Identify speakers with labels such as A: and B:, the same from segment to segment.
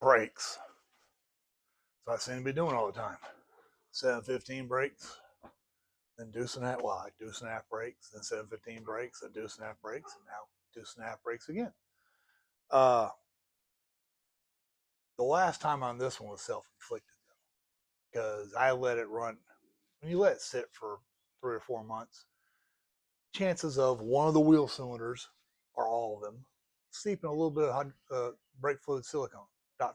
A: Brakes. So I seem to be doing all the time. 715 brakes, then deuce and a half, well, like deuce and a half brakes, then 715 brakes, then deuce and a half brakes, and now deuce and a half brakes again. Uh, the last time on this one was self-inflicted because I let it run. When you let it sit for 3 or 4 months, chances of one of the wheel cylinders, or all of them, seeping a little bit of brake fluid silicone, .5.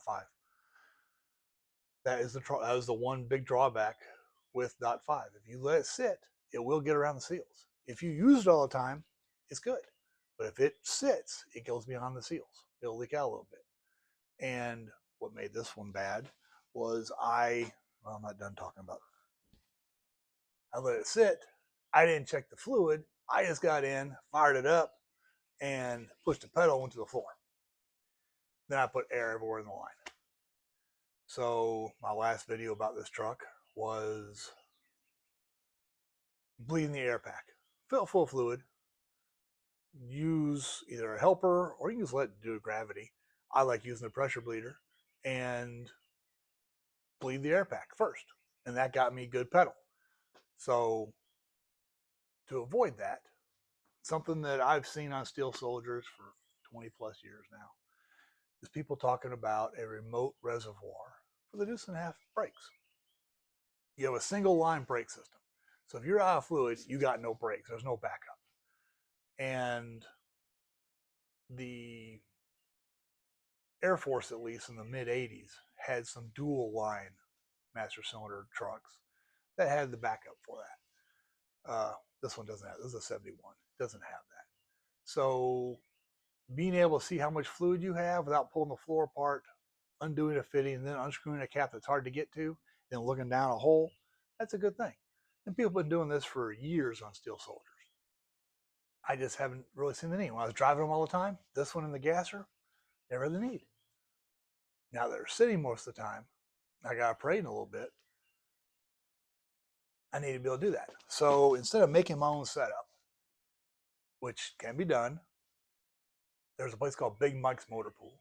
A: That is the one big drawback with .5. If you let it sit, it will get around the seals. If you use it all the time, it's good. But if it sits, it goes beyond the seals. It'll leak out a little bit. And what made this one bad was well, I'm not done talking about it. I let it sit. I didn't check the fluid. I just got in, fired it up, and pushed the pedal into the floor. Then I put air everywhere in the line. So my last video about this truck was bleeding the air pack. Fill it full of fluid. Use either a helper or you can just let it do gravity. I like using the pressure bleeder and bleed the air pack first. And that got me good pedal. So to avoid that, something that I've seen on Steel Soldiers for 20 plus years now is people talking about a remote reservoir for the deuce and a half brakes. You have a single line brake system. So if you're out of fluid, you got no brakes. There's no backup. And the Air Force, at least in the mid 80s, had some dual line master cylinder trucks that had the backup for that. This one doesn't have. This is a 71. It doesn't have that. So being able to see how much fluid you have without pulling the floor apart, undoing a fitting, and then unscrewing a cap that's hard to get to, then looking down a hole, that's a good thing. And people have been doing this for years on Steel Soldiers. I just haven't really seen the need. When I was driving them all the time, this one and the gasser, never the need. Now they're sitting most of the time. I got parading a little bit. I need to be able to do that. So instead of making my own setup, which can be done, there's a place called Big Mike's Motor Pool.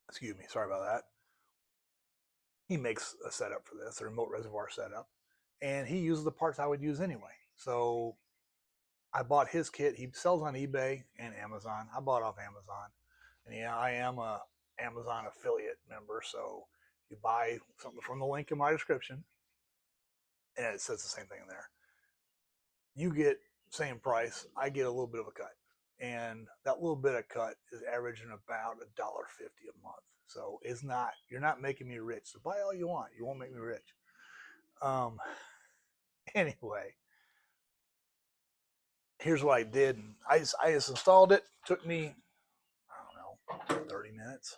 A: Excuse me, sorry about that. He makes a setup for this, a remote reservoir setup, and he uses the parts I would use anyway. So I bought his kit. He sells on eBay and Amazon. I bought off Amazon. And yeah, I am a Amazon affiliate member, so you buy something from the link in my description, and it says the same thing in there. You get same price, I get a little bit of a cut. And that little bit of cut is averaging about $1.50 a month. So it's not, you're not making me rich. So buy all you want. You won't make me rich. Um, anyway, here's what I did. I just installed it. Took me, I don't know, 30 minutes.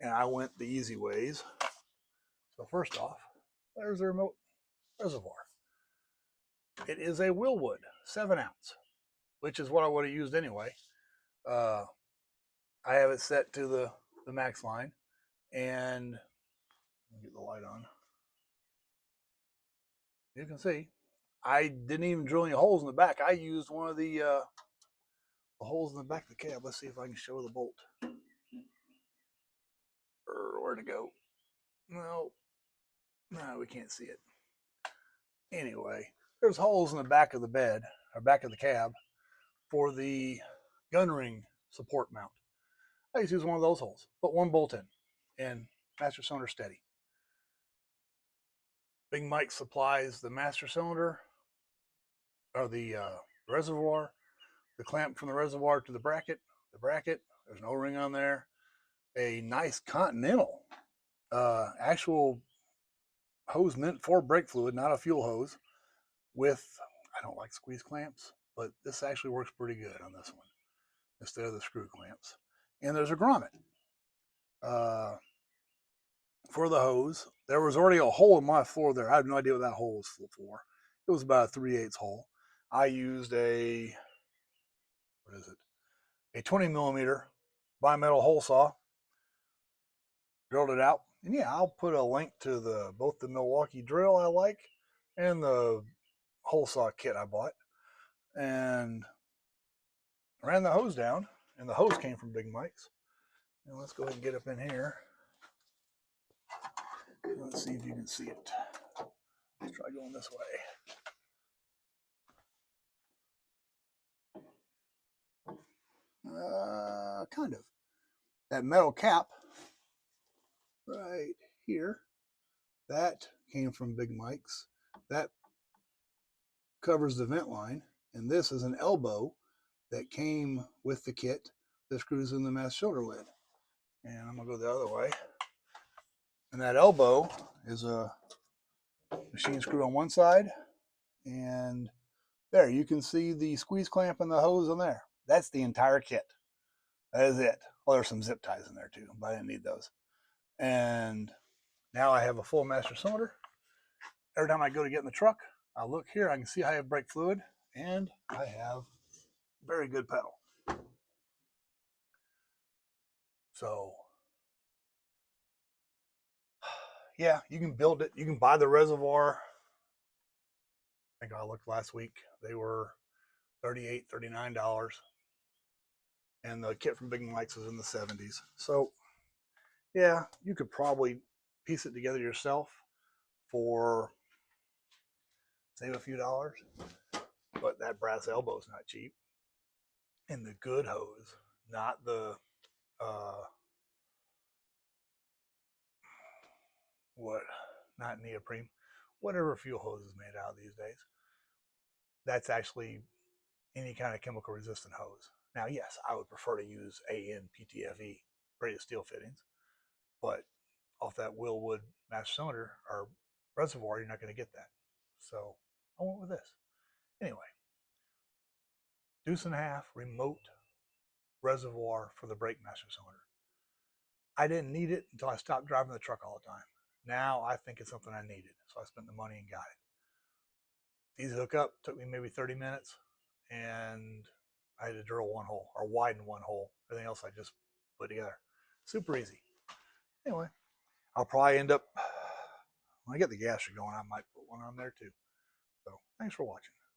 A: And I went the easy ways. So first off, there's the remote reservoir. It is a Willwood 7-ounce, which is what I would have used anyway. I have it set to the max line, and get the light on. You can see I didn't even drill any holes in the back. I used one of the holes in the back of the cab. Let's see if I can show the bolt. Where'd it go? No, we can't see it. Anyway, there's holes in the back of the bed, or back of the cab, for the gun ring support mount. I just use one of those holes, put one bolt in, and master cylinder steady. Big Mike supplies the master cylinder, or the reservoir, the clamp from the reservoir to the bracket. The bracket, there's no ring on there. A nice Continental, actual hose meant for brake fluid, not a fuel hose, with, I don't like squeeze clamps, but this actually works pretty good on this one instead of the screw clamps. And there's a grommet. For the hose, there was already a hole in my floor there. I have no idea what that hole was for. It was about a 3/8 hole. I used a 20 millimeter bimetal hole saw, drilled it out. And yeah, I'll put a link to both the Milwaukee drill I like and the hole saw kit I bought. And ran the hose down and the hose came from Big Mike's. Now let's go ahead and get up in here. Let's see if you can see it. Let's try going this way. Kind of. That metal cap right here, that came from Big Mike's. That covers the vent line, and this is an elbow that came with the kit that screws in the mass shoulder lid. And I'm gonna go the other way. And that elbow is a machine screw on one side, and there you can see the squeeze clamp and the hose on there. That's the entire kit. That is it. Well, there's some zip ties in there too, but I didn't need those. And now I have a full master cylinder. Every time I go to get in the truck, I look here, I can see I have brake fluid, and I have very good pedal. So, yeah, you can build it. You can buy the reservoir. I think I looked last week. They were $38, $39. And the kit from Big Mike's was in the 70s. So, yeah, you could probably piece it together yourself for save a few dollars. But that brass elbow is not cheap. And the good hose, not the what, not neoprene, whatever fuel hose is made out of these days. That's actually any kind of chemical resistant hose. Now, yes, I would prefer to use AN PTFE braided steel fittings, but off that Willwood master cylinder or reservoir, you're not going to get that. So I went with this. Anyway, Duece and a half remote reservoir for the brake master cylinder. I didn't need it until I stopped driving the truck all the time. Now I think it's something I needed, so I spent the money and got it. Easy hook up, took me maybe 30 minutes, and I had to drill one hole or widen one hole. Everything else I just put together. Super easy. Anyway, I'll probably end up, when I get the gasher going, I might put one on there too. So thanks for watching.